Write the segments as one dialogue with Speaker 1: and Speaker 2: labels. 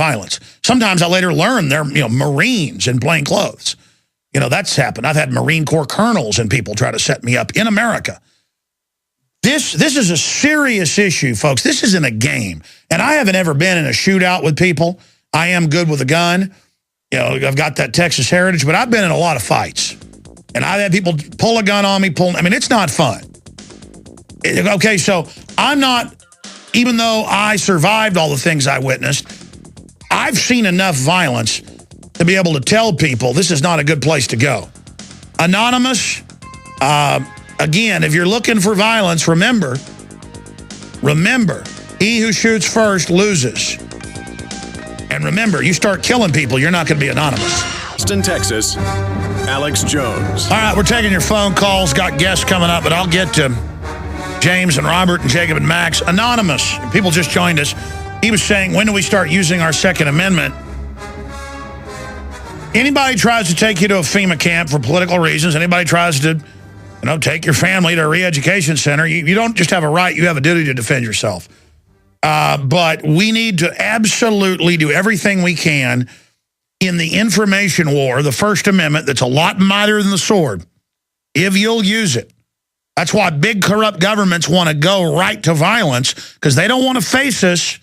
Speaker 1: violence. Sometimes I later learn they're, Marines in plain clothes. That's happened. I've had Marine Corps colonels and people try to set me up in America. This is a serious issue, folks. This isn't a game. And I haven't ever been in a shootout with people. I am good with a gun. I've got that Texas heritage, but I've been in a lot of fights. And I've had people pull a gun on me, it's not fun. Okay, so I'm not, even though I survived all the things I witnessed, I've seen enough violence to be able to tell people this is not a good place to go. Anonymous, again, if you're looking for violence, remember, he who shoots first loses. And remember, you start killing people, you're not going to be anonymous.
Speaker 2: Austin, Texas, Alex Jones.
Speaker 1: All right, we're taking your phone calls. Got guests coming up, but I'll get to James and Robert and Jacob and Max. Anonymous, people just joined us. He was saying, when do we start using our Second Amendment? Anybody tries to take you to a FEMA camp for political reasons, anybody tries to, take your family to a re-education center, you don't just have a right, you have a duty to defend yourself. But we need to absolutely do everything we can in the information war, the First Amendment, that's a lot mightier than the sword, if you'll use it. That's why big corrupt governments want to go right to violence, because they don't want to face us.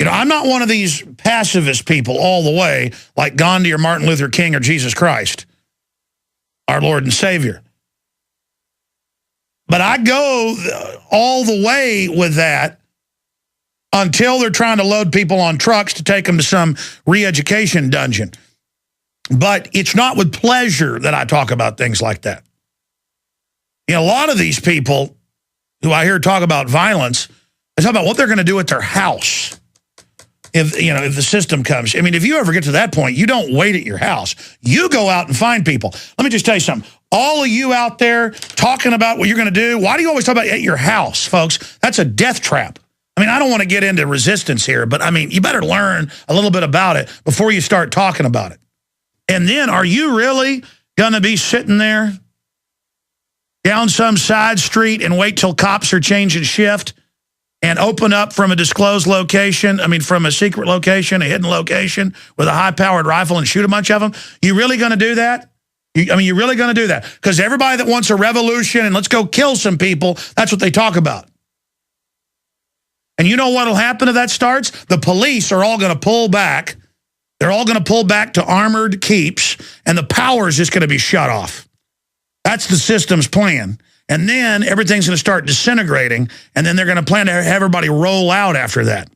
Speaker 1: I'm not one of these pacifist people all the way, like Gandhi or Martin Luther King or Jesus Christ, our Lord and Savior. But I go all the way with that until they're trying to load people on trucks to take them to some re-education dungeon. But it's not with pleasure that I talk about things like that. A lot of these people who I hear talk about violence, they talk about what they're going to do at their house if the system comes. If you ever get to that point, you don't wait at your house. You go out and find people. Let me just tell you something. All of you out there talking about what you're going to do, why do you always talk about at your house, folks? That's a death trap. I don't want to get into resistance here, but you better learn a little bit about it before you start talking about it. And then, are you really going to be sitting there down some side street and wait till cops are changing shift and open up from a disclosed location, from a secret location, a hidden location with a high-powered rifle and shoot a bunch of them? You really going to do that? You really going to do that? Because everybody that wants a revolution and let's go kill some people, that's what they talk about. And you know what will happen if that starts? The police are all going to pull back. They're all going to pull back to armored keeps, and the power is just going to be shut off. That's the system's plan. And then everything's going to start disintegrating, and then they're going to plan to have everybody roll out after that.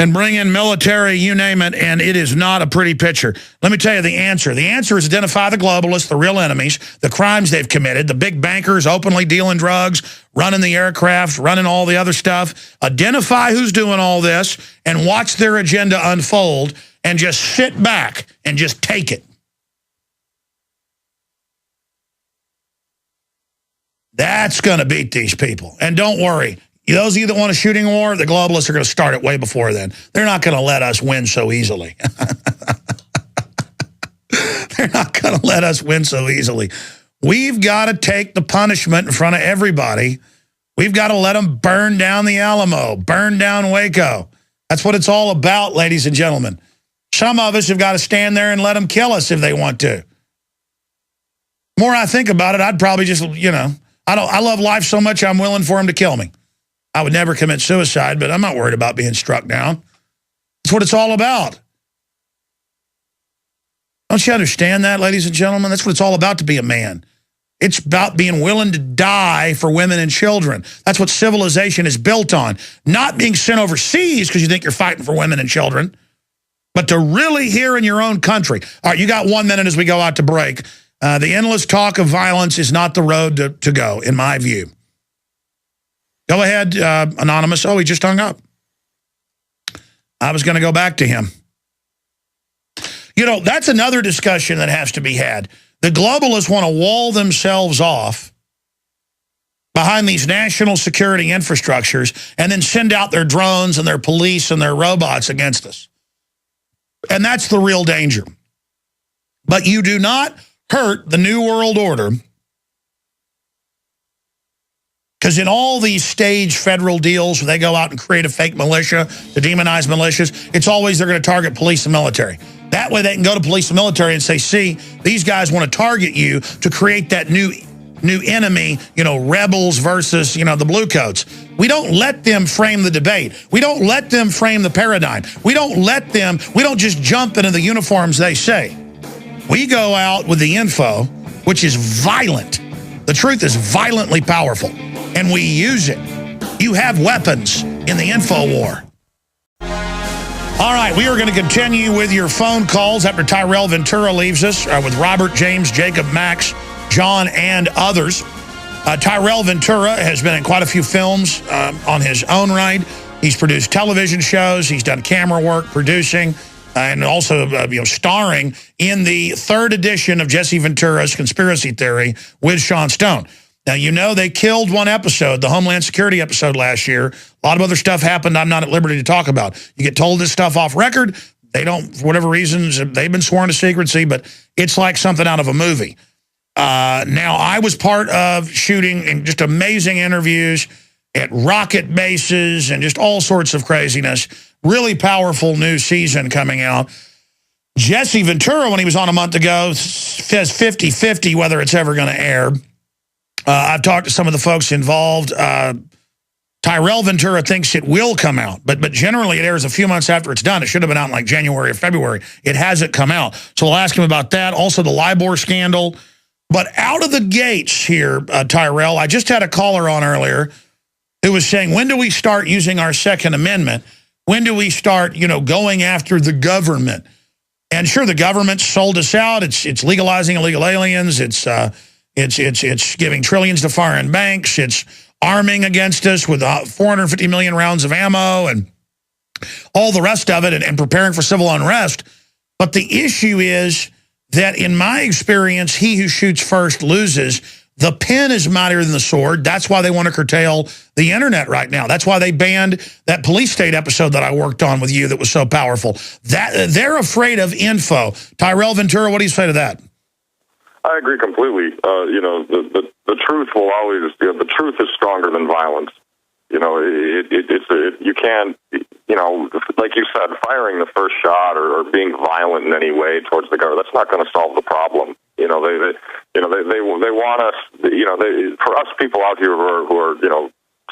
Speaker 1: And bring in military, you name it, and it is not a pretty picture. Let me tell you the answer. The answer is identify the globalists, the real enemies, the crimes they've committed, the big bankers openly dealing drugs, running the aircraft, running all the other stuff. Identify who's doing all this and watch their agenda unfold and just sit back and just take it. That's going to beat these people. And don't worry. Those of you that want a shooting war, the globalists are going to start it way before then. They're not going to let us win so easily. They're not going to let us win so easily. We've got to take the punishment in front of everybody. We've got to let them burn down the Alamo, burn down Waco. That's what it's all about, ladies and gentlemen. Some of us have got to stand there and let them kill us if they want to. The more I think about it, I'd probably just, I love life so much I'm willing for them to kill me. I would never commit suicide, but I'm not worried about being struck down. That's what it's all about. Don't you understand that, ladies and gentlemen? That's what it's all about to be a man. It's about being willing to die for women and children. That's what civilization is built on. Not being sent overseas because you think you're fighting for women and children, but to really here in your own country. All right, you got 1 minute as we go out to break. The endless talk of violence is not the road to go, in my view. Go ahead, Anonymous. Oh, he just hung up. I was going to go back to him. That's another discussion that has to be had. The globalists want to wall themselves off behind these national security infrastructures and then send out their drones and their police and their robots against us. And that's the real danger. But you do not hurt the New World Order Because in all these staged federal deals where they go out and create a fake militia to demonize militias, it's always they're going to target police and military. That way they can go to police and military and say, see, these guys want to target you to create that new enemy, rebels versus, the bluecoats. We don't let them frame the debate. We don't let them frame the paradigm. We don't just jump into the uniforms they say. We go out with the info, which is violent. The truth is violently powerful, and we use it. You have weapons in the info war. All right, we are going to continue with your phone calls after Tyrel Ventura leaves us with Robert, James, Jacob, Max, John, and others. Tyrel Ventura has been in quite a few films on his own right. He's produced television shows. He's done camera work, producing, and also starring in the 3rd edition of Jesse Ventura's Conspiracy Theory with Sean Stone. Now, they killed one episode, the Homeland Security episode last year. A lot of other stuff happened I'm not at liberty to talk about. You get told this stuff off record. They don't, for whatever reasons, they've been sworn to secrecy, but it's like something out of a movie. Now, I was part of shooting and just amazing interviews at rocket bases and just all sorts of craziness. Really powerful new season coming out. Jesse Ventura, when he was on a month ago, says 50-50 whether it's ever going to air. I've talked to some of the folks involved. Tyrel Ventura thinks it will come out, but generally it airs a few months after it's done. It should have been out in like January or February. It hasn't come out. So we'll ask him about that. Also the LIBOR scandal. But out of the gates here, Tyrel, I just had a caller on earlier who was saying, when do we start using our Second Amendment? When do we start, going after the government? And sure, the government sold us out. It's legalizing illegal aliens. It's giving trillions to foreign banks. It's arming against us with 450 million rounds of ammo and all the rest of it and preparing for civil unrest. But the issue is that in my experience, he who shoots first loses. The pen is mightier than the sword. That's why they want to curtail the internet right now. That's why they banned that police state episode that I worked on with you that was so powerful. That they're afraid of info. Tyrel Ventura, what do you say to that?
Speaker 3: I agree completely. The truth will always, the truth is stronger than violence. You can't, like you said, firing the first shot or being violent in any way towards the government, that's not going to solve the problem. They want us, for us people out here who are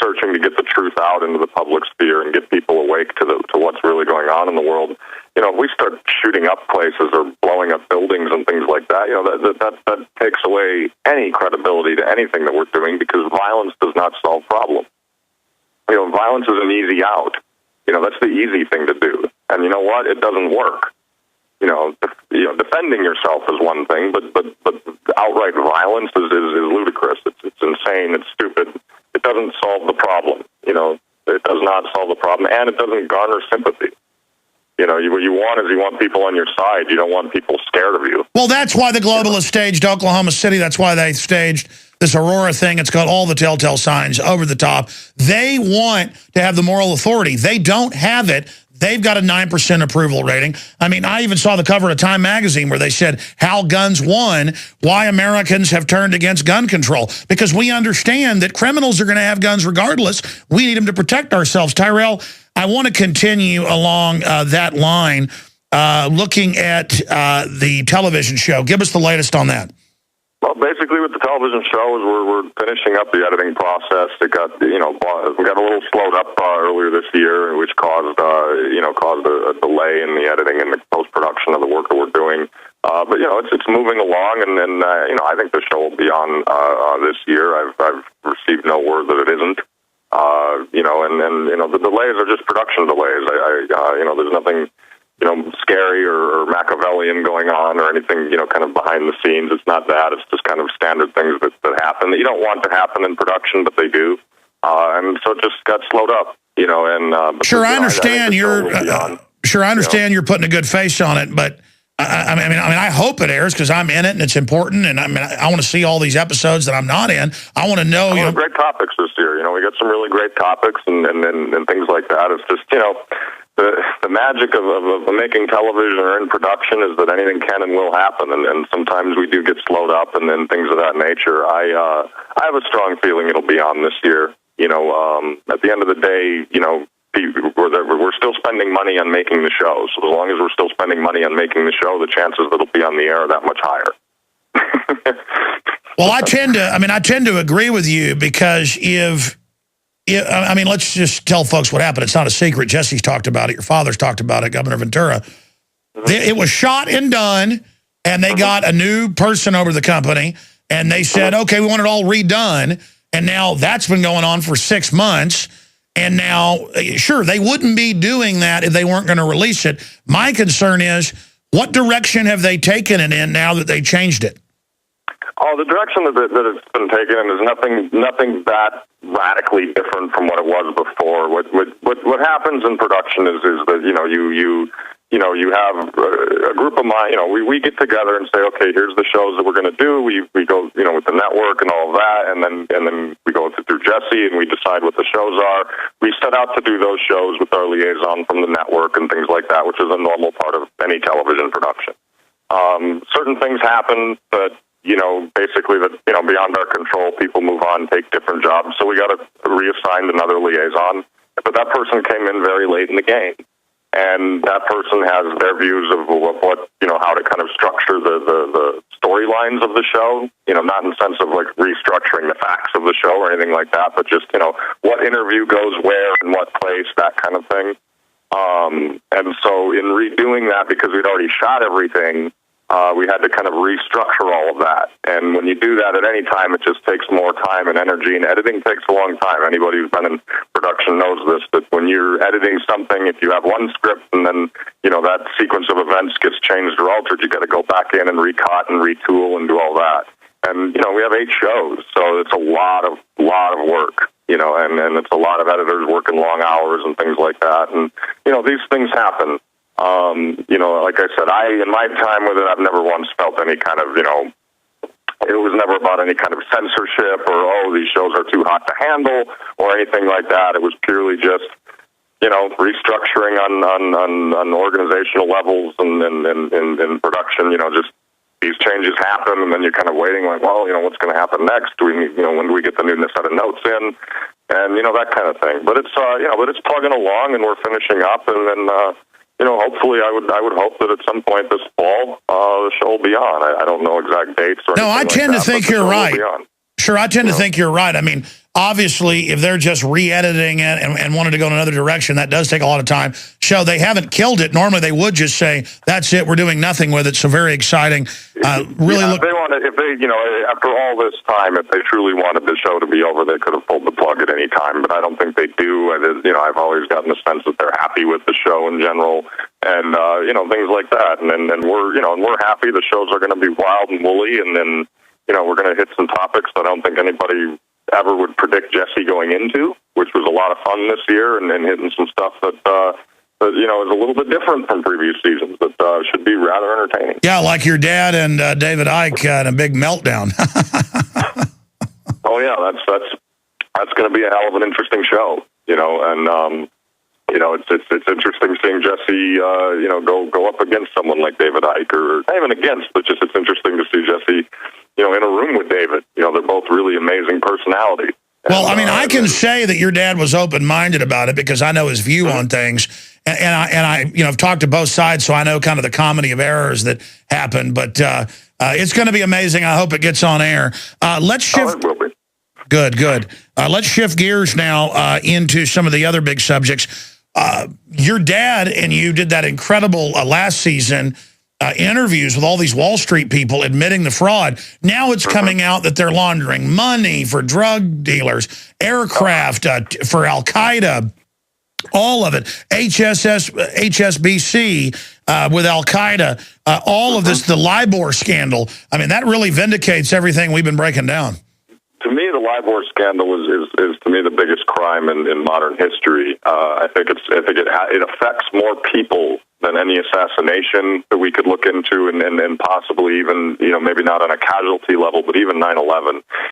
Speaker 3: searching to get the truth out into the public sphere and get people awake to what's really going on in the world. If we start shooting up places or blowing up buildings and things like that, that takes away any credibility to anything that we're doing, because violence does not solve problems. Violence is an easy out. That's the easy thing to do. And you know what? It doesn't work. Defending yourself is one thing, but outright violence is ludicrous. It's insane. It's stupid. It doesn't solve the problem. It does not solve the problem, and it doesn't garner sympathy. What you want people on your side. You don't want people scared of you.
Speaker 1: Well, that's why the globalists staged Oklahoma City. That's why they staged this Aurora thing. It's got all the telltale signs over the top. They want to have the moral authority. They don't have it. They've got a 9% approval rating. I mean, I even saw the cover of Time magazine where they said how guns won, why Americans have turned against gun control. Because we understand that criminals are going to have guns regardless. We need them to protect ourselves. Tyrel, I want to continue along that line, looking at the television show. Give us the latest on that.
Speaker 3: Well, basically, with the television show, we're finishing up the editing process. It got, we got a little slowed up earlier this year, which caused a delay in the editing and the post-production of the work that we're doing. But it's moving along, and I think the show will be on this year. I've received no word that it isn't. The delays are just production delays. There's nothing scary or Machiavellian going on or anything, kind of behind the scenes. It's not that. It's just kind of standard things that happen that you don't want to happen in production, but they do. And so it just got slowed up,
Speaker 1: Sure, I understand you're putting a good face on it, but I hope it airs because I'm in it and it's important, and I want to see all these episodes that I'm not in. I want to know.
Speaker 3: Great topics this year. We got some really great topics and things like that. It's just the magic of making television or in production is that anything can and will happen, and sometimes we do get slowed up and then things of that nature. I have a strong feeling it'll be on this year. You know, at the end of the day, you know, we're still spending money on making the show. So as long as we're still spending money on making the show, the chances that it'll be on the air are that much higher.
Speaker 1: Well, I tend to agree with you, because I mean, let's just tell folks what happened. It's not a secret. Jesse's talked about it. Your father's talked about it, Governor Ventura. It was shot and done, and they got a new person over the company, and they said, okay, we want it all redone. And now that's been going on for 6 months. And now, sure, they wouldn't be doing that if they weren't going to release it. My concern is, what direction have they taken it in now that they changed it?
Speaker 3: Oh, the direction that it's been taken in is nothing that radically different from what it was before. What happens in production is that you have a group of we get together and say, okay, here's the shows that we're going to do. We go with the network and all of that, and then we go through Jesse and we decide what the shows are. We set out to do those shows with our liaison from the network and things like that, which is a normal part of any television production. Certain things happen that, basically that, beyond our control, people move on, take different jobs. So we got to reassign another liaison. But that person came in very late in the game. And that person has their views of what how to kind of structure the storylines of the show, not in the sense of like restructuring the facts of the show or anything like that, but just, what interview goes where and what place, that kind of thing. And so in redoing that, because we'd already shot everything, we had to kind of restructure all of that. And when you do that at any time, it just takes more time and energy, and editing takes a long time. Anybody who's been in production knows this, that when you're editing something, if you have one script and then, that sequence of events gets changed or altered, you got to go back in and recut and retool and do all that. And, we have 8 shows, so it's a lot of work, and it's a lot of editors working long hours and things like that. And, these things happen. Like I said, in my time with it, I've never once felt any kind of, it was never about any kind of censorship or, these shows are too hot to handle or anything like that. It was purely just, restructuring on organizational levels and in production, just these changes happen, and then you're kind of waiting like, well, what's going to happen next? When do we get the new set of notes in? And, that kind of thing. But it's, but it's plugging along, and we're finishing up, and then, hopefully I would hope that at some point this fall, the show will be on. I don't know exact dates or anything.
Speaker 1: No, I tend to think you're right. Sure, I tend to think you're right. I mean, obviously, if they're just re-editing it and wanted to go in another direction, that does take a lot of time. So they haven't killed it. Normally, they would just say, that's it, we're doing nothing with it. So very exciting. Really
Speaker 3: if they, after all this time, if they truly wanted the show to be over, they could have pulled the plug at any time. But I don't think they do. I've always gotten the sense that they're happy with the show in general, and things like that. And we're happy. The shows are going to be wild and woolly, and then we're going to hit some topics that I don't think anybody ever would predict Jesse going into, which was a lot of fun this year, and hitting some stuff that is a little bit different from previous seasons that should be rather entertaining. Yeah,
Speaker 1: like your dad and David Icke in a big meltdown.
Speaker 3: Oh yeah, that's going to be a hell of an interesting show, and it's interesting seeing Jesse go up against someone like David Icke, or not even against, but just it's interesting to see Jesse in a room with David. They're both really amazing personalities.
Speaker 1: Well, I mean, I can say that your dad was open-minded about it because I know his view on things, and I I've talked to both sides, so I know kind of the comedy of errors that happen. But it's going to be amazing. I hope it gets on air. Let's shift.
Speaker 3: It will be.
Speaker 1: Good. Let's shift gears now into some of the other big subjects. Your dad and you did that incredible last season. Interviews with all these Wall Street people admitting the fraud. Now it's coming out that they're laundering money for drug dealers, aircraft for Al-Qaeda, all of it, HSBC with Al-Qaeda, all of this, the LIBOR scandal. I mean, that really vindicates everything we've been breaking down.
Speaker 3: To me, the LIBOR scandal is to me the biggest crime in modern history. I think it affects more people than any assassination that we could look into, and possibly even, maybe not on a casualty level, but even 9/11.